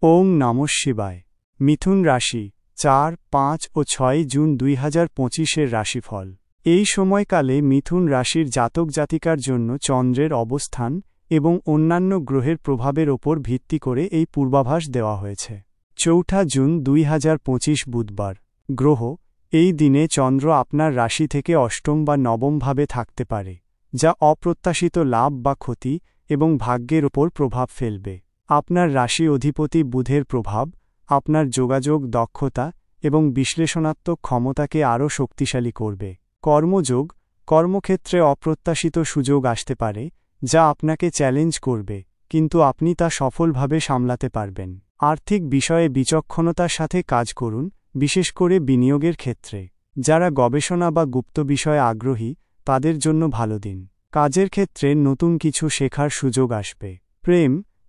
ওং নমঃ শিবায়। মিথুন রাশি ৪, ৫ ও ৬ জুন ২০২৫-এর রাশিফল। এই সময়কালে মিথুন রাশির জাতক জাতিকার জন্য চন্দ্রের অবস্থান এবং অন্যান্য গ্রহের প্রভাবের ওপর ভিত্তি করে এই পূর্বাভাস দেওয়া হয়েছে। ৪ জুন ২০২৫ বুধবার। গ্রহ এই দিনে চন্দ্র আপনার রাশি থেকে অষ্টম বা নবম ভাবে থাকতে পারে, যা অপ্রত্যাশিত লাভ বা ক্ষতি এবং ভাগ্যের ওপর প্রভাব ফেলবে। আপনার রাশি অধিপতি বুধের প্রভাব আপনার যোগাযোগ দক্ষতা এবং বিশ্লেষণাত্মক ক্ষমতাকে আরও শক্তিশালী করবে। কর্মযোগ কর্মক্ষেত্রে অপ্রত্যাশিত সুযোগ আসতে পারে, যা আপনাকে চ্যালেঞ্জ করবে, কিন্তু আপনি তা সফলভাবে সামলাতে পারবেন। আর্থিক বিষয়ে বিচক্ষণতার সাথে কাজ করুন, বিশেষ করে বিনিয়োগের ক্ষেত্রে। যারা গবেষণা বা গুপ্ত বিষয়ে আগ্রহী তাদের জন্য ভালো দিন। কাজের ক্ষেত্রে নতুন কিছু শেখার সুযোগ আসবে।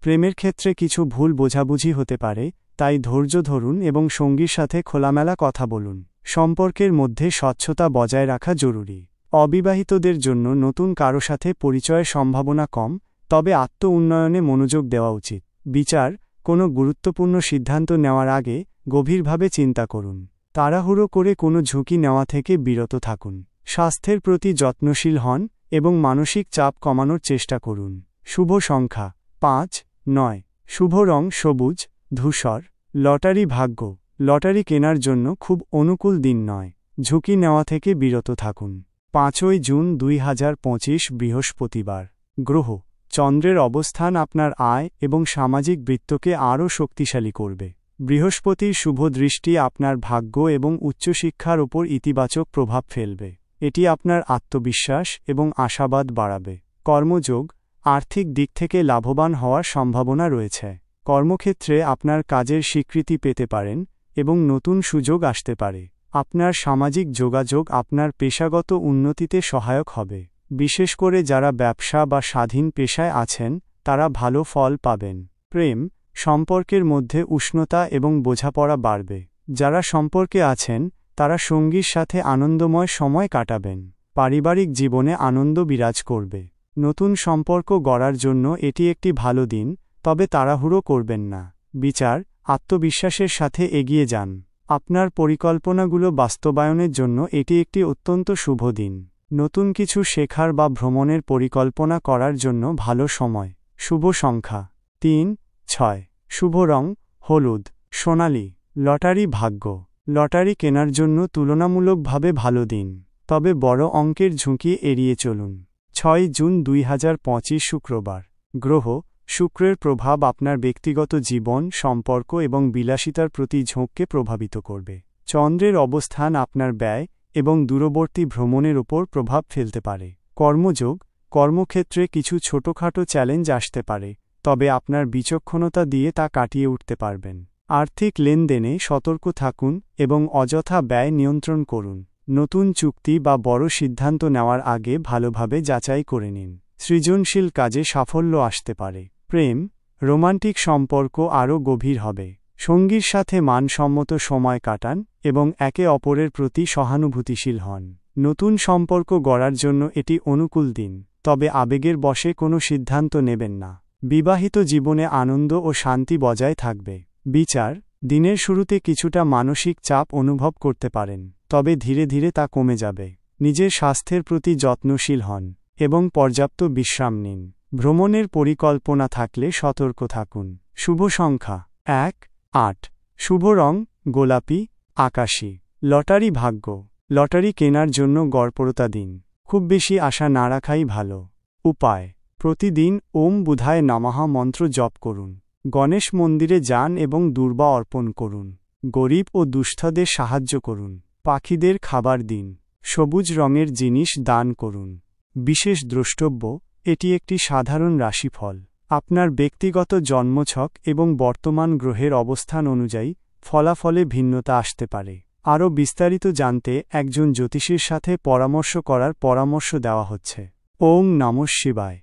প্রেমের ক্ষেত্রে কিছু ভুল বোঝাবুঝি হতে পারে, তাই ধৈর্য ধরুন এবং সঙ্গীর সাথে খোলামেলা কথা বলুন। সম্পর্কের মধ্যে স্বচ্ছতা বজায় রাখা জরুরি। অবিবাহিতদের জন্য নতুন কারো সাথে পরিচয়ের সম্ভাবনা কম, তবে আত্ম-উন্নয়নে মনোযোগ দেওয়া উচিত। বিচার কোনো গুরুত্বপূর্ণ সিদ্ধান্ত নেওয়ার আগে গভীরভাবে চিন্তা করুন। তাড়াহুড়ো করে কোনো ঝুঁকি নেওয়া থেকে বিরত থাকুন। স্বাস্থ্যের প্রতি যত্নশীল হন এবং মানসিক চাপ কমানোর চেষ্টা করুন। শুভ সংখ্যা ৫, ৯। শুভ রং সবুজ, ধূসর। লটারি ভাগ্য লটারি কেনার জন্য খুব অনুকূল দিন নয়। ঝুঁকি নেওয়া থেকে বিরত থাকুন। ৫ জুন ২০২৫ বৃহস্পতিবার। গ্রহ চন্দ্রের অবস্থান আপনার আয় এবং সামাজিক বৃত্তকে আরও শক্তিশালী করবে। বৃহস্পতির শুভ দৃষ্টি আপনার ভাগ্য এবং উচ্চশিক্ষার ওপর ইতিবাচক প্রভাব ফেলবে। এটি আপনার আত্মবিশ্বাস এবং আশাবাদ বাড়াবে। কর্মযোগ আর্থিক দিক থেকে লাভবান হওয়ার সম্ভাবনা রয়েছে। কর্মক্ষেত্রে আপনার কাজের স্বীকৃতি পেতে পারেন এবং নতুন সুযোগ আসতে পারে। আপনার সামাজিক যোগাযোগ আপনার পেশাগত উন্নতিতে সহায়ক হবে। বিশেষ করে যারা ব্যবসা বা স্বাধীন পেশায় আছেন তারা ভালো ফল পাবেন। প্রেম সম্পর্কের মধ্যে উষ্ণতা এবং বোঝাপড়া বাড়বে। যারা সম্পর্কে আছেন তারা সঙ্গীর সাথে আনন্দময় সময় কাটাবেন। পারিবারিক জীবনে আনন্দ বিরাজ করবে। নতুন সম্পর্ক গড়ার জন্য এটি একটি ভালো দিন, তবে তাড়াহুড়ো করবেন না। বিচার আত্মবিশ্বাসের সাথে এগিয়ে যান। আপনার পরিকল্পনাগুলো বাস্তবায়নের জন্য এটি একটি অত্যন্ত শুভ দিন। নতুন কিছু শেখার বা ভ্রমণের পরিকল্পনা করার জন্য ভালো সময়। শুভ সংখ্যা ৩, ৬। শুভ রং হলুদ, সোনালী। লটারি ভাগ্য লটারি কেনার জন্য তুলনামূলকভাবে ভালো দিন, তবে বড় অঙ্কের ঝুঁকি এড়িয়ে চলুন। ৬ জুন ২০২৫ শুক্রবার। গ্রহ শুক্রের প্রভাব আপনার ব্যক্তিগত জীবন, সম্পর্ক এবং বিলাসিতার প্রতি ঝোঁককে প্রভাবিত করবে। চন্দ্রের অবস্থান আপনার ব্যয় এবং দূরবর্তী ভ্রমণের ওপর প্রভাব ফেলতে পারে। কর্মযোগ কর্মক্ষেত্রে কিছু ছোটখাটো চ্যালেঞ্জ আসতে পারে, তবে আপনার বিচক্ষণতা দিয়ে তা কাটিয়ে উঠতে পারবেন। আর্থিক লেনদেনে সতর্ক থাকুন এবং অযথা ব্যয় নিয়ন্ত্রণ করুন। নতুন চুক্তি বা বড় সিদ্ধান্ত নেওয়ার আগে ভালোভাবে যাচাই করে নিন। সৃজনশীল কাজে সাফল্য আসতে পারে। প্রেম রোমান্টিক সম্পর্ক আরও গভীর হবে। সঙ্গীর সাথে মানসম্মত সময় কাটান এবং একে অপরের প্রতি সহানুভূতিশীল হন। নতুন সম্পর্ক গড়ার জন্য এটি অনুকূল দিন, তবে আবেগের বশে কোনো সিদ্ধান্ত নেবেন না। বিবাহিত জীবনে আনন্দ ও শান্তি বজায় থাকবে। বিচার দিনের শুরুতে কিছুটা মানসিক চাপ অনুভব করতে পারেন, তবে ধীরে ধীরে তা কমে যাবে। নিজের স্বাস্থ্যের প্রতি যত্নশীল হন এবং পর্যাপ্ত বিশ্রাম নিন। ভ্রমণের পরিকল্পনা থাকলে সতর্ক থাকুন। শুভ সংখ্যা ১, ৮। শুভ রং গোলাপি, আকাশী। লটারি ভাগ্য লটারি কেনার জন্য গড়পড়তা দিন। খুব বেশি আশা না রাখাই ভালো। উপায় প্রতিদিন ওম বুধায় নমঃ মন্ত্র জপ করুন। গণেশ মন্দিরে যান এবং দুর্বা অর্পণ করুন। গরিব ও দুস্থদের সাহায্য করুন। পাখিদের খাবার দিন। সবুজ রঙের জিনিস দান করুন। বিশেষ দ্রষ্টব্য এটি একটি সাধারণ রাশিফল। আপনার ব্যক্তিগত জন্মছক এবং বর্তমান গ্রহের অবস্থান অনুযায়ী ফলাফলে ভিন্নতা আসতে পারে। আরও বিস্তারিত জানতে একজন জ্যোতিষীর সাথে পরামর্শ করার পরামর্শ দেওয়া হচ্ছে। ওং নমঃ শিবায়।